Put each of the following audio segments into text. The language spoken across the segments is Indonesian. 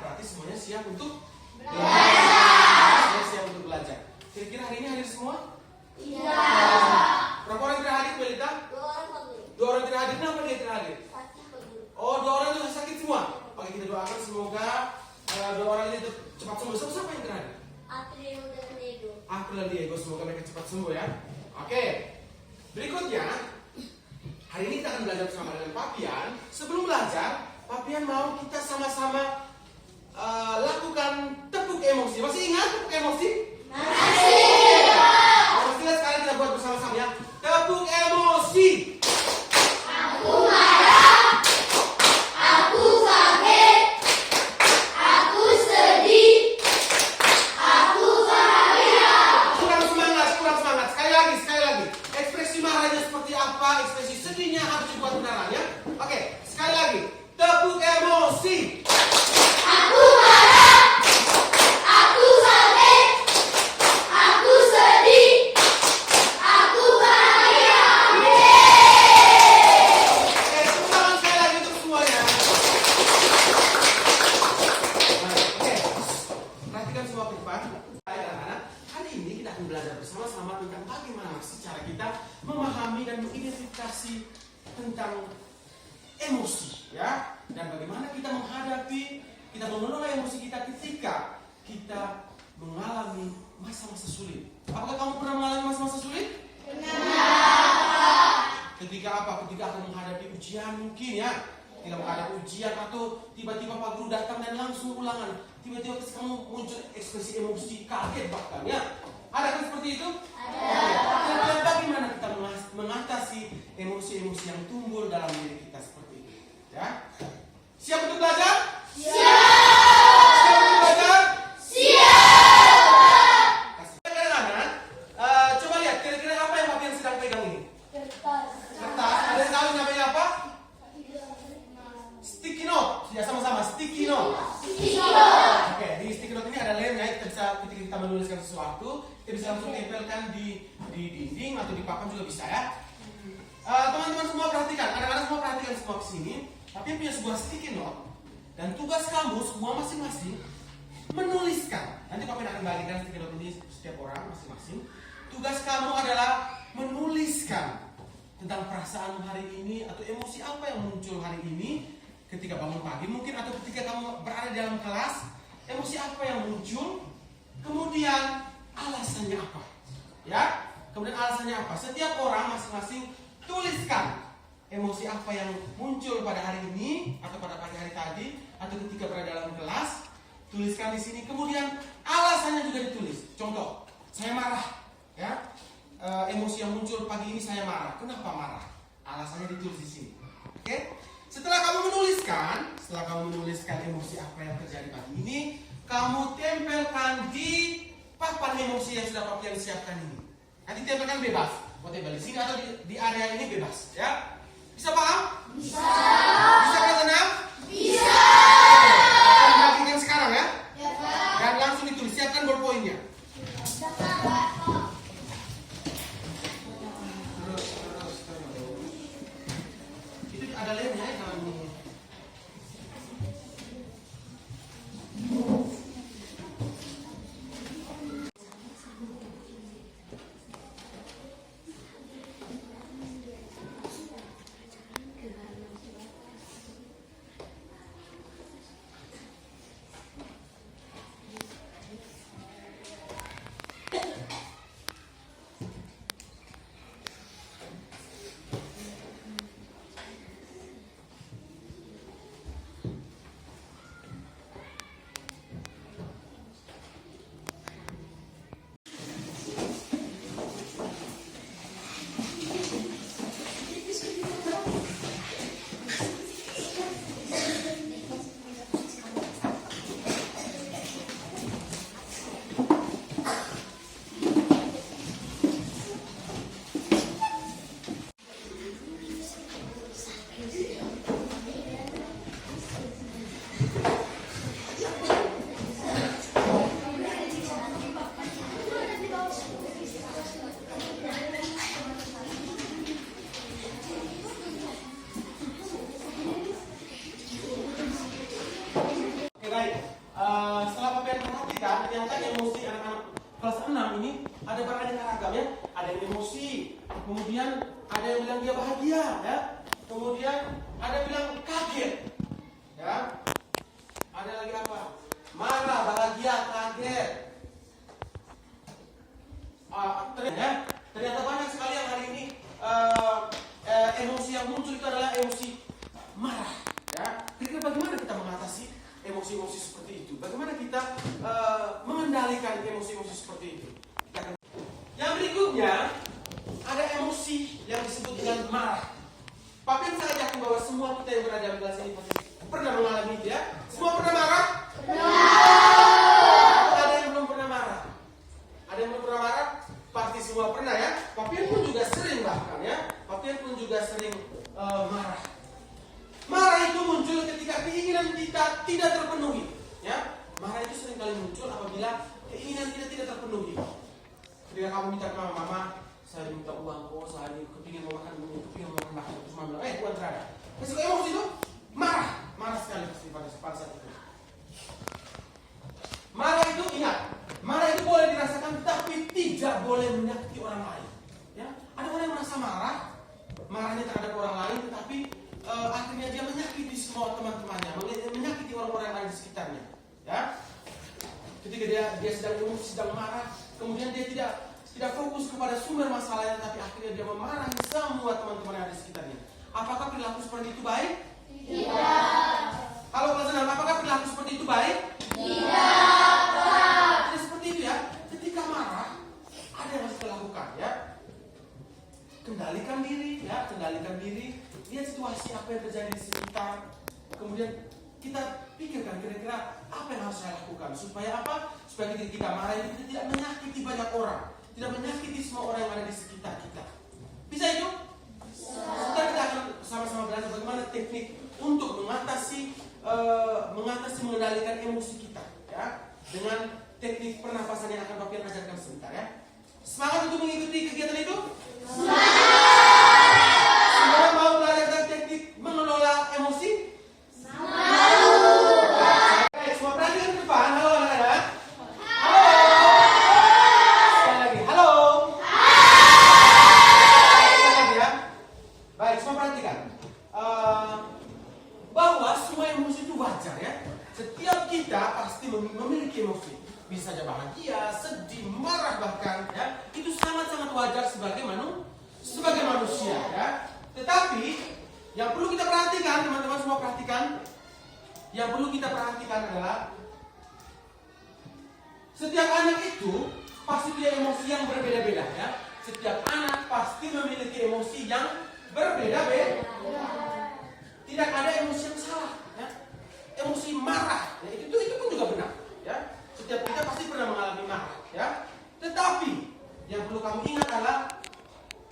berarti semuanya siap untuk belajar. Siap untuk belajar. Kira-kira hari ini hadir semua? Iya. Berapa orang tidak hadir, Belita? 2 orang hadir. 2 orang tidak hadir. Kenapa dia tidak hadir? Sakit hadir. Oh, 2 orang itu sakit semua. Oke, kita doakan semoga 2 orang ini cepat sembuh. Siapa yang tidak hadir? April dan Diego. April dan Diego, semoga mereka cepat sembuh ya. Oke, berikutnya hari ini kita akan belajar bersama dengan Papian. Sebelum belajar, Papian mau kita sama-sama lakukan tepuk emosi. Masih ingat tepuk emosi? Masih. Masih sekarang kita buat bersama-sama ya. Tepuk emosi. Aku marah. Aku kaget. Aku sedih. Aku bahagia. Kurang semangat, kurang semangat. Sekali lagi. Ekspresi marahnya seperti apa? Ekspresi sedihnya harus dibuat beneran ya. Oke, sekali lagi. Tepuk emosi. Aku marah. Aku kaget. Aku sedih. Aku bahagia. Oke, tepuk tangan sekali lagi untuk semuanya. Oke, perhatikan semua ke depan. Baik anak-anak, hari ini kita akan belajar bersama-sama tentang bagaimana sih cara kita memahami dan mengidentifikasi tentang emosi, ya, dan bagaimana kita menghadapi, kita mengelola emosi kita ketika kita mengalami masa-masa sulit. Apakah kamu pernah mengalami masa-masa sulit? Ketika apa? Ketika akan menghadapi ujian mungkin ya. Ketika menghadapi ujian atau tiba-tiba Pak Guru datang dan langsung ulangan. Tiba-tiba kamu muncul ekspresi emosi kaget bahkan ya. Ada kan seperti itu? Ada. Bagaimana kita mengatasi emosi-emosi yang timbul dalam diri kita seperti itu? Ya. Siap untuk belajar? Siap untuk belajar? Kadang-kadang, coba lihat kira-kira apa yang Papian sedang pegang ini? Kertas. Ada yang tahu namanya apa? Sticky note. Ya, sama-sama sticky note. Oke, di sticky note ini ada lemnya. Kita bisa ketika kita menuliskan sesuatu, kita bisa langsung tempelkan di dinding atau di papan juga bisa ya. Teman-teman semua perhatikan, anak-anak semua perhatikan semua kesini. Tapi punya sebuah sticky note dan tugas kamu semua masing-masing menuliskan. Nanti Papian akan bagikan sticky note ini setiap orang masing-masing. Tugas kamu adalah menuliskan tentang perasaan hari ini atau emosi apa yang muncul hari ini ketika bangun pagi mungkin atau ketika kamu berada di dalam kelas, emosi apa yang muncul, kemudian alasannya apa, ya? Kemudian alasannya apa? Setiap orang masing-masing tuliskan emosi apa yang muncul pada hari ini atau pada pagi hari tadi atau ketika berada dalam kelas, tuliskan di sini. Kemudian alasannya juga ditulis. Contoh, saya marah, ya. Emosi yang muncul pagi ini saya marah. Kenapa marah? Alasannya ditulis di sini. Oke? Setelah kamu menuliskan emosi apa yang terjadi pagi ini, kamu tempelkan di papan emosi yang sudah Papian siapkan ini. Nanti tempelkan bebas. Mau tempel di sini atau di area ini bebas, ya. Bisa paham? Bisa. Bisa kan tenang? Bisa. Kita bagikan sekarang ya. Ya, Pak. Dan langsung ditulis. Siapkan ballpointnya. Terus. Itu ada lemnya ya, jangan ini. Kemudian ada yang bilang dia bahagia, ya. Kemudian ada yang bilang kaget, ya. Ada lagi apa? Marah, bahagia, kaget. Ternyata banyak sekali yang hari ini emosi yang muncul itu adalah emosi marah. Ya, kira-kira bagaimana kita mengatasi emosi-emosi seperti itu? Bagaimana kita mengendalikan emosi-emosi seperti itu? Yang berikutnya ada emosi yang disebut dengan marah. Papi saya yakin bahwa semua kita yang berada di kelas ini pasti pernah mengalami itu, ya. Semua pernah marah? Ada yang belum pernah marah? Ada yang belum pernah marah? Pasti semua pernah, ya. Papi pun juga sering bahkan, ya. Papi pun juga sering marah. Marah itu muncul ketika keinginan kita tidak terpenuhi, ya. Marah itu sering kali muncul apabila keinginan kita tidak terpenuhi. Ketika kamu minta ke mama, saya minta uang kok, saya kepingin mau makan ini, kepingin mau makan terus mama bilang, uang terada. Ketika emosi itu marah sekali pasti pada saat itu. Marah itu ingat, marah itu boleh dirasakan tapi tidak boleh menyakiti orang lain. Ya, ada orang yang merasa marahnya terhadap orang lain, tetapi akhirnya dia menyakiti semua teman-temannya, menyakiti orang-orang lain di sekitarnya. Ya, ketika dia sedang emosi, sedang marah, kemudian dia tidak fokus kepada sumber masalahnya, tapi akhirnya dia memarahi semua teman-teman yang ada di sekitarnya. Apakah perilaku seperti itu baik? Tidak. Halo kelas 6, apakah perilaku seperti itu baik? Tidak. Jadi seperti itu, ya. Ketika marah, ada yang harus kita lakukan, ya. Kendalikan diri, ya. Kendalikan diri. Lihat situasi apa yang terjadi di sekitar. Kemudian kita pikirkan kira-kira apa yang harus saya lakukan supaya apa? Supaya ketika kita marah itu kita tidak menyakiti banyak orang, tidak menyakiti semua orang yang ada di sekitar kita. Bisa itu? Sebentar kita akan sama-sama belajar bagaimana teknik untuk mengatasi mengendalikan emosi kita, ya, dengan teknik pernapasan yang akan Papi ajarkan sebentar, ya. Semangat untuk mengikuti kegiatan itu? Semua mau belajar tentang teknik mengelola emosi? Baik, semua perhatikan ke depan. Halo anak-anak. Halo. Sekali lagi, halo. Sekali lagi, ya. Baik, semua perhatikan. Bahwa semua emosi itu wajar, ya. Setiap kita pasti memiliki emosi. Bisa saja bahagia, sedih, marah bahkan, ya. Itu sangat-sangat wajar sebagai manusia, ya. Tetapi yang perlu kita perhatikan, teman-teman semua perhatikan, yang perlu kita perhatikan adalah setiap anak itu pasti punya emosi yang berbeda-beda, ya. Setiap anak pasti memiliki emosi yang berbeda-beda. Tidak ada emosi yang salah, ya. Emosi marah, ya, itu pun juga benar, ya. Setiap kita pasti pernah mengalami marah, ya. Tetapi yang perlu kamu ingat adalah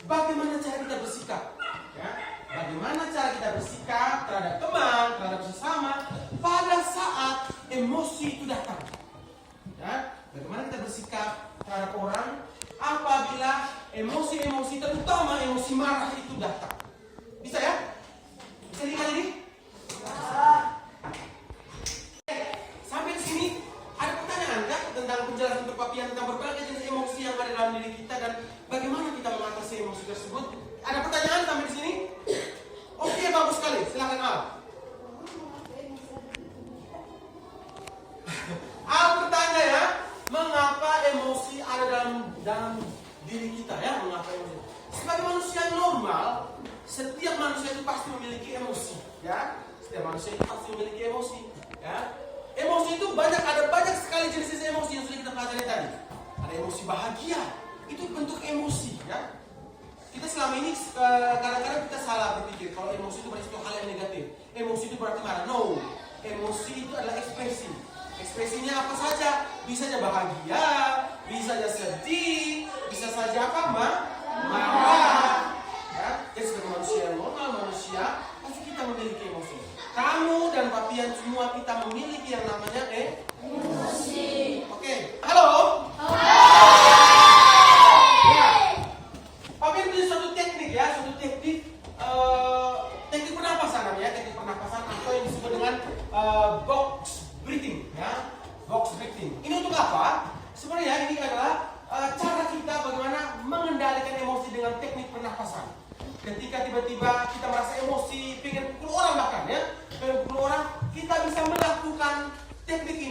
bagaimana cara kita bersikap, ya. Bagaimana cara kita bersikap terhadap teman, terhadap sesama pada saat emosi itu datang, ya. Bagaimana kita bersikap terhadap orang apabila emosi-emosi, terutama emosi marah itu datang. Bisa, ya? Bisa lihat ini? Sampai di sini ada pertanyaan kah tentang penjelasan untuk Papian tentang berbagai jenis emosi yang ada dalam diri kita dan bagaimana kita mengatasi emosi tersebut? Ada pertanyaan sampai di sini? Oke, bagus sekali. Silakan Al. Al bertanya, ya, mengapa emosi ada dalam diri kita, ya? Mengapa emosi? Sebagai manusia normal, setiap manusia itu pasti memiliki emosi, ya. Setiap manusia itu pasti memiliki emosi, ya. Emosi itu ada banyak sekali jenis emosi yang sudah kita pelajari tadi. Ada emosi bahagia, itu bentuk emosi, ya. Kita selama ini kadang-kadang kita salah berpikir kalau emosi itu berarti hal yang negatif. Emosi itu berarti marah. No, emosi itu adalah ekspresi. Ekspresinya apa saja? Bisa saja bahagia, bisa saja sedih, bisa saja apa, marah. Ya, jadi sebagai manusia yang normal, manusia pasti kita memiliki emosi. Kamu dan Papian semua kita memiliki yang namanya emosi. Oke, halo. Ya, Papian punya suatu teknik, ya, teknik pernapasan namanya, teknik pernapasan atau yang disebut dengan box breathing, ya, box breathing. Ini untuk apa? Sebenarnya ini adalah cara kita bagaimana mengendalikan emosi dengan teknik pernapasan.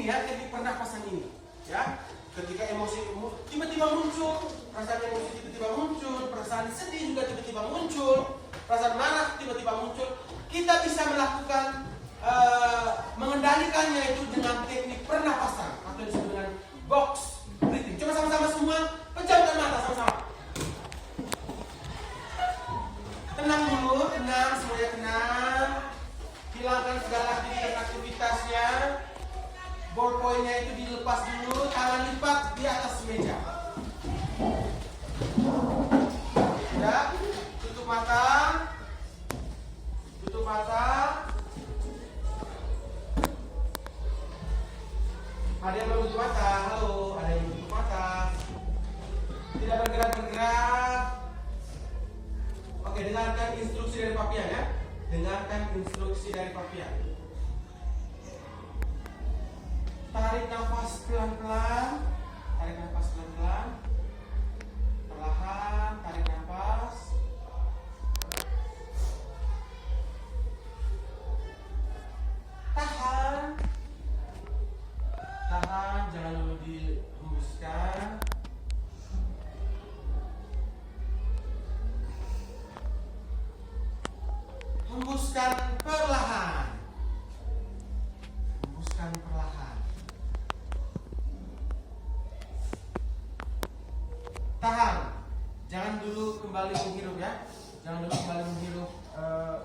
ini ya, teknik pernapasan ini. Ya, ketika emosi tiba-tiba muncul, perasaan emosi tiba-tiba muncul, perasaan sedih juga tiba-tiba muncul, perasaan marah tiba-tiba muncul, kita bisa melakukan mengendalikannya itu dengan teknik pernapasan atau disebut dengan box breathing. Coba sama-sama semua pejamkan mata sama-sama. Tenang dulu, tenang, semuanya tenang. Hilangkan segala aktivitas-aktivitasnya. Ballpointnya itu dilepas dulu, tangan lipat di atas meja. Ya, tutup mata. Tutup mata. Ada yang belum tutup mata? Halo, ada yang belum tutup mata? Tidak bergerak-bergerak. Oke, dengarkan instruksi dari Papian ya. Dengarkan instruksi dari Papian. Tarik nafas pelan-pelan. Tarik nafas pelan-pelan. Perlahan, tarik nafas. Tahan. Tahan, jangan dulu dihembuskan. Hembuskan perlahan. Hembuskan perlahan. Tahan. Jangan dulu kembali menghirup ya. Jangan dulu kembali menghirup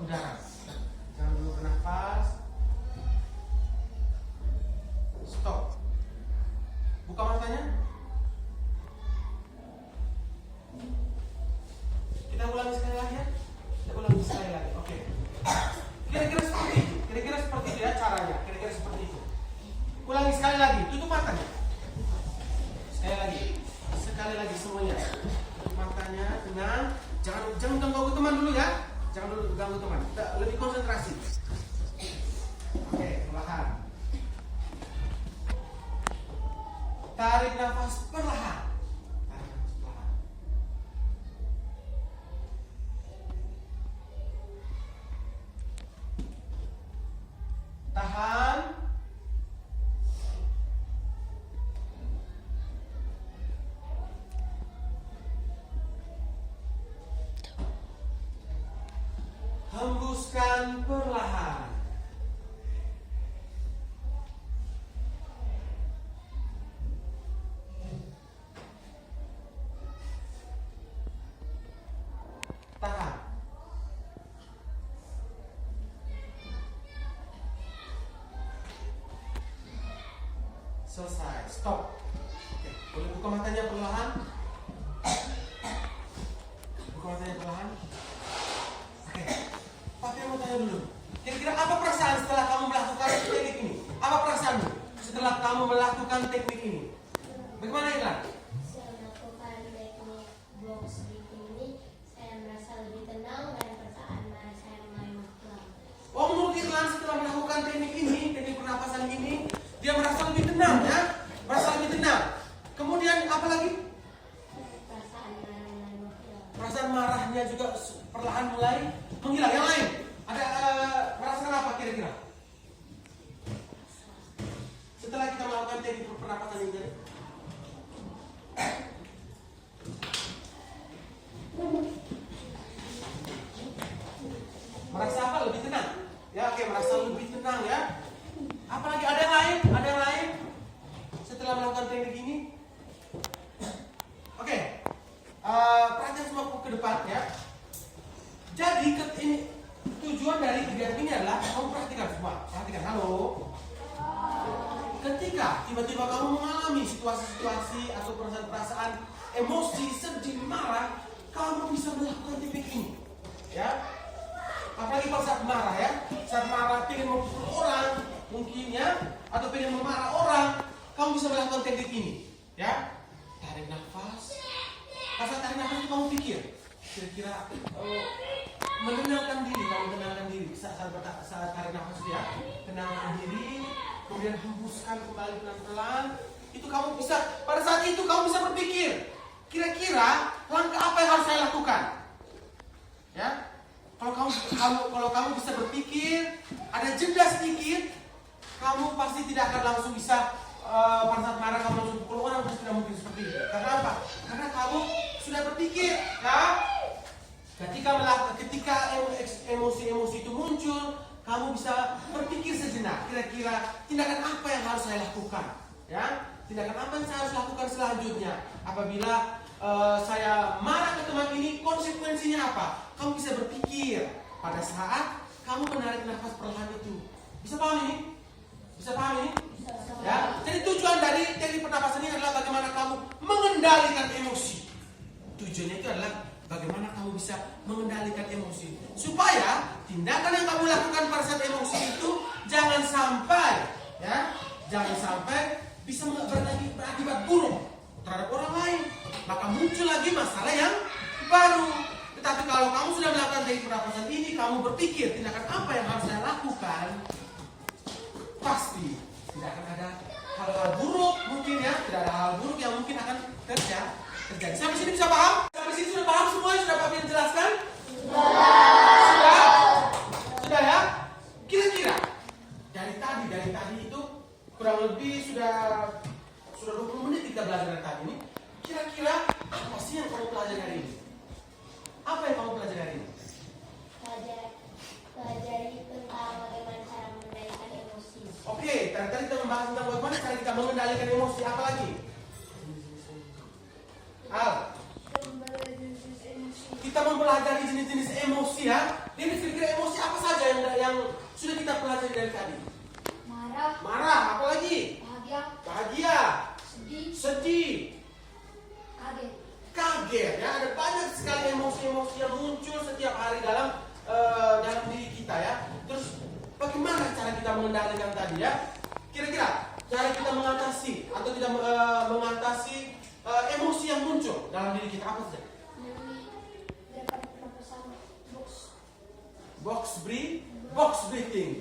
udara. Jangan dulu bernafas. Stop. Buka matanya. Kita ulangi sekali lagi ya. Kita ulangi sekali lagi. Oke. Kira-kira seperti itu. Kira-kira seperti itu ya caranya. Kira-kira seperti itu. Ulangi sekali lagi. Tutup matanya. Sekali lagi. Sekali lagi semuanya. Tutup matanya. Tenang. Jangan ganggu teman dulu ya. Jangan dulu ganggu teman. Kita lebih konsentrasi. Oke, perlahan. Tarik nafas perlahan. Tarik nafas perlahan. Tahan. Hembuskan perlahan. Tahan. Selesai. Stop. Oke, boleh buka matanya perlahan. Buka matanya perlahan. Oke. Papi mau tanya dulu. Kira-kira apa perasaan setelah kamu melakukan teknik ini? Apa perasaanmu setelah kamu melakukan teknik ini? Bagaimana Ira? Saya melakukan teknik box breathing ini, saya merasa lebih tenang dan perasaan marah saya mulai hilang. Oh, menurut Irlan setelah melakukan teknik ini, teknik pernapasan ini, dia merasa lebih tenang ya? Merasa lebih tenang. Kemudian apa lagi? Perasaan marah mulai hilang. Perasaan marahnya juga perlahan mulai menghilang. Yang lain, ada merasakan apa kira-kira? Setelah kita melakukan teknik pernapasan ini, merasa apa? Lebih tenang. Ya, oke, merasa lebih tenang ya. Apalagi ada yang lain? Ada yang lain? Setelah melakukan teknik ini, oke. Perhatian semua ke depan ya. Jadi ini tujuan dari kegiatan ini adalah kamu perhatikan semua. Perhatikan, halo. Ketika tiba-tiba kamu mengalami situasi-situasi atau perasaan-perasaan emosi, sedih, marah, kamu bisa melakukan teknik ini, ya. Apalagi pada saat marah ya, saat marah pengen memukul orang, mungkin ya, atau pengen memarah orang, kamu bisa melakukan teknik ini, ya. Tarik nafas. Pas saat tarik nafas itu kamu pikir, kira-kira menenangkan diri, kamu menenangkan diri saat tarik nafas ya, tenangkan diri, kemudian hembuskan kembali pelan-pelan. Itu kamu bisa, pada saat itu kamu bisa berpikir, kira-kira langkah apa yang harus saya lakukan, ya. Kalau kamu bisa berpikir, ada jeda sedikit, kamu pasti tidak akan langsung bisa pada saat marah kamu langsung pukul orang, pasti tidak mungkin seperti itu. Karena apa? Karena kamu sudah berpikir, ya. Ketika emosi-emosi itu muncul, kamu bisa berpikir sejenak. Kira-kira tindakan apa yang harus saya lakukan, ya? Tindakan apa yang saya harus lakukan selanjutnya? Apabila saya marah ke teman ini, konsekuensinya apa? Kamu bisa berpikir pada saat kamu menarik nafas perlahan itu. Bisa paham ini? Bisa paham ini? Ya. Jadi tujuan dari teknik pernapasan ini adalah bagaimana kamu mengendalikan emosi. Tujuannya itu adalah bagaimana kamu bisa mengendalikan emosi, supaya tindakan yang kamu lakukan pada saat emosi itu jangan sampai, ya, jangan sampai bisa berakibat buruk terhadap orang lain. Maka muncul lagi masalah yang baru. Tetapi kalau kamu sudah melakukan teknik pernapasan ini, kamu berpikir tindakan apa yang harus saya lakukan, pasti tidak akan ada hal-hal buruk mungkin, ya. Tidak ada hal buruk yang mungkin akan terjadi. Sampai sini bisa paham? Sampai sini sudah paham semuanya? Sudah Pak Bin jelaskan? Sudah? Sudah, ya? Kira-kira dari tadi itu kurang lebih sudah 20 menit kita belajar dari tadi ini. Kira-kira apa sih yang kamu pelajari hari ini? Apa yang kamu pelajari hari ini? Pelajari tentang bagaimana cara mengendalikan emosi. Oke, tadi kita membahas tentang bagaimana cara kita mengendalikan emosi. Apa lagi? Kita mempelajari jenis-jenis emosi, ya. Ini kira-kira emosi apa saja yang sudah kita pelajari dari tadi? Marah, apa lagi? Bahagia, sedih, kaget, ya. Ada banyak sekali emosi-emosi yang muncul setiap hari dalam diri kita, ya. Terus bagaimana cara kita mengendalikan tadi, ya? Kira-kira cara kita mengatasi atau tidak mengatasi emosi yang muncul dalam diri kita apa saja? Box breathing.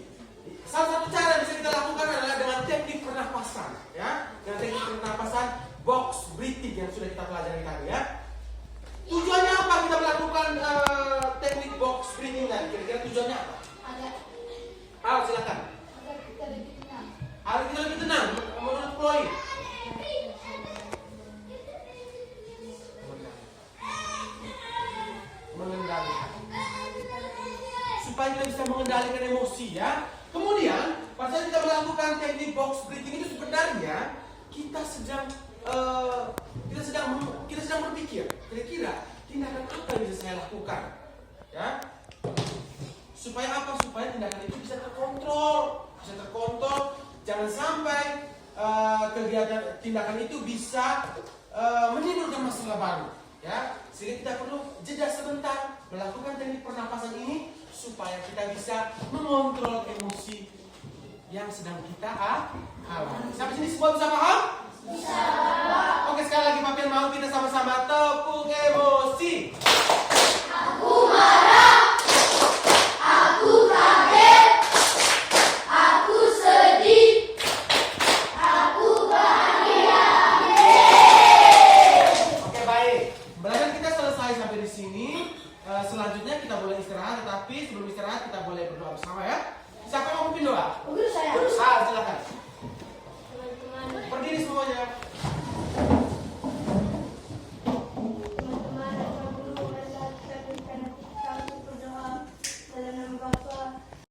Salah satu cara yang bisa kita lakukan adalah dengan teknik pernapasan, ya. Dengan teknik pernapasan box breathing yang sudah kita pelajari tadi, ya. Tujuannya apa kita melakukan teknik box breathing tadi? Kira-kira tujuannya apa? Silakan. Agar kita lebih tenang. Menurut Chloe. Mengendalikan. Supaya kita bisa mengendalikan emosi, ya. Kemudian pada saat kita melakukan teknik box breathing itu sebenarnya kita sedang berpikir, kira-kira tindakan apa yang bisa saya lakukan, ya. Supaya apa? Supaya tindakan itu bisa terkontrol. Jangan sampai kegiatan tindakan itu bisa menimbulkan masalah baru, ya. Sehingga kita perlu jeda sebentar melakukan teknik pernapasan ini supaya kita bisa mengontrol emosi yang sedang kita alami. Sampai sini semua bisa paham? Bisa. Oke, sekali lagi Pak Pian mau kita sama-sama tepuk emosi. Aku marah. Aku kaget. Aku sedih. Aku bahagia. Oke, baik. Belajar kita selesai sampai di sini. Selanjutnya kita boleh istirahat, tetapi sebelum istirahat kita boleh berdoa bersama, ya. Siapa yang mau pimpin doa? Guru saya. Silakan.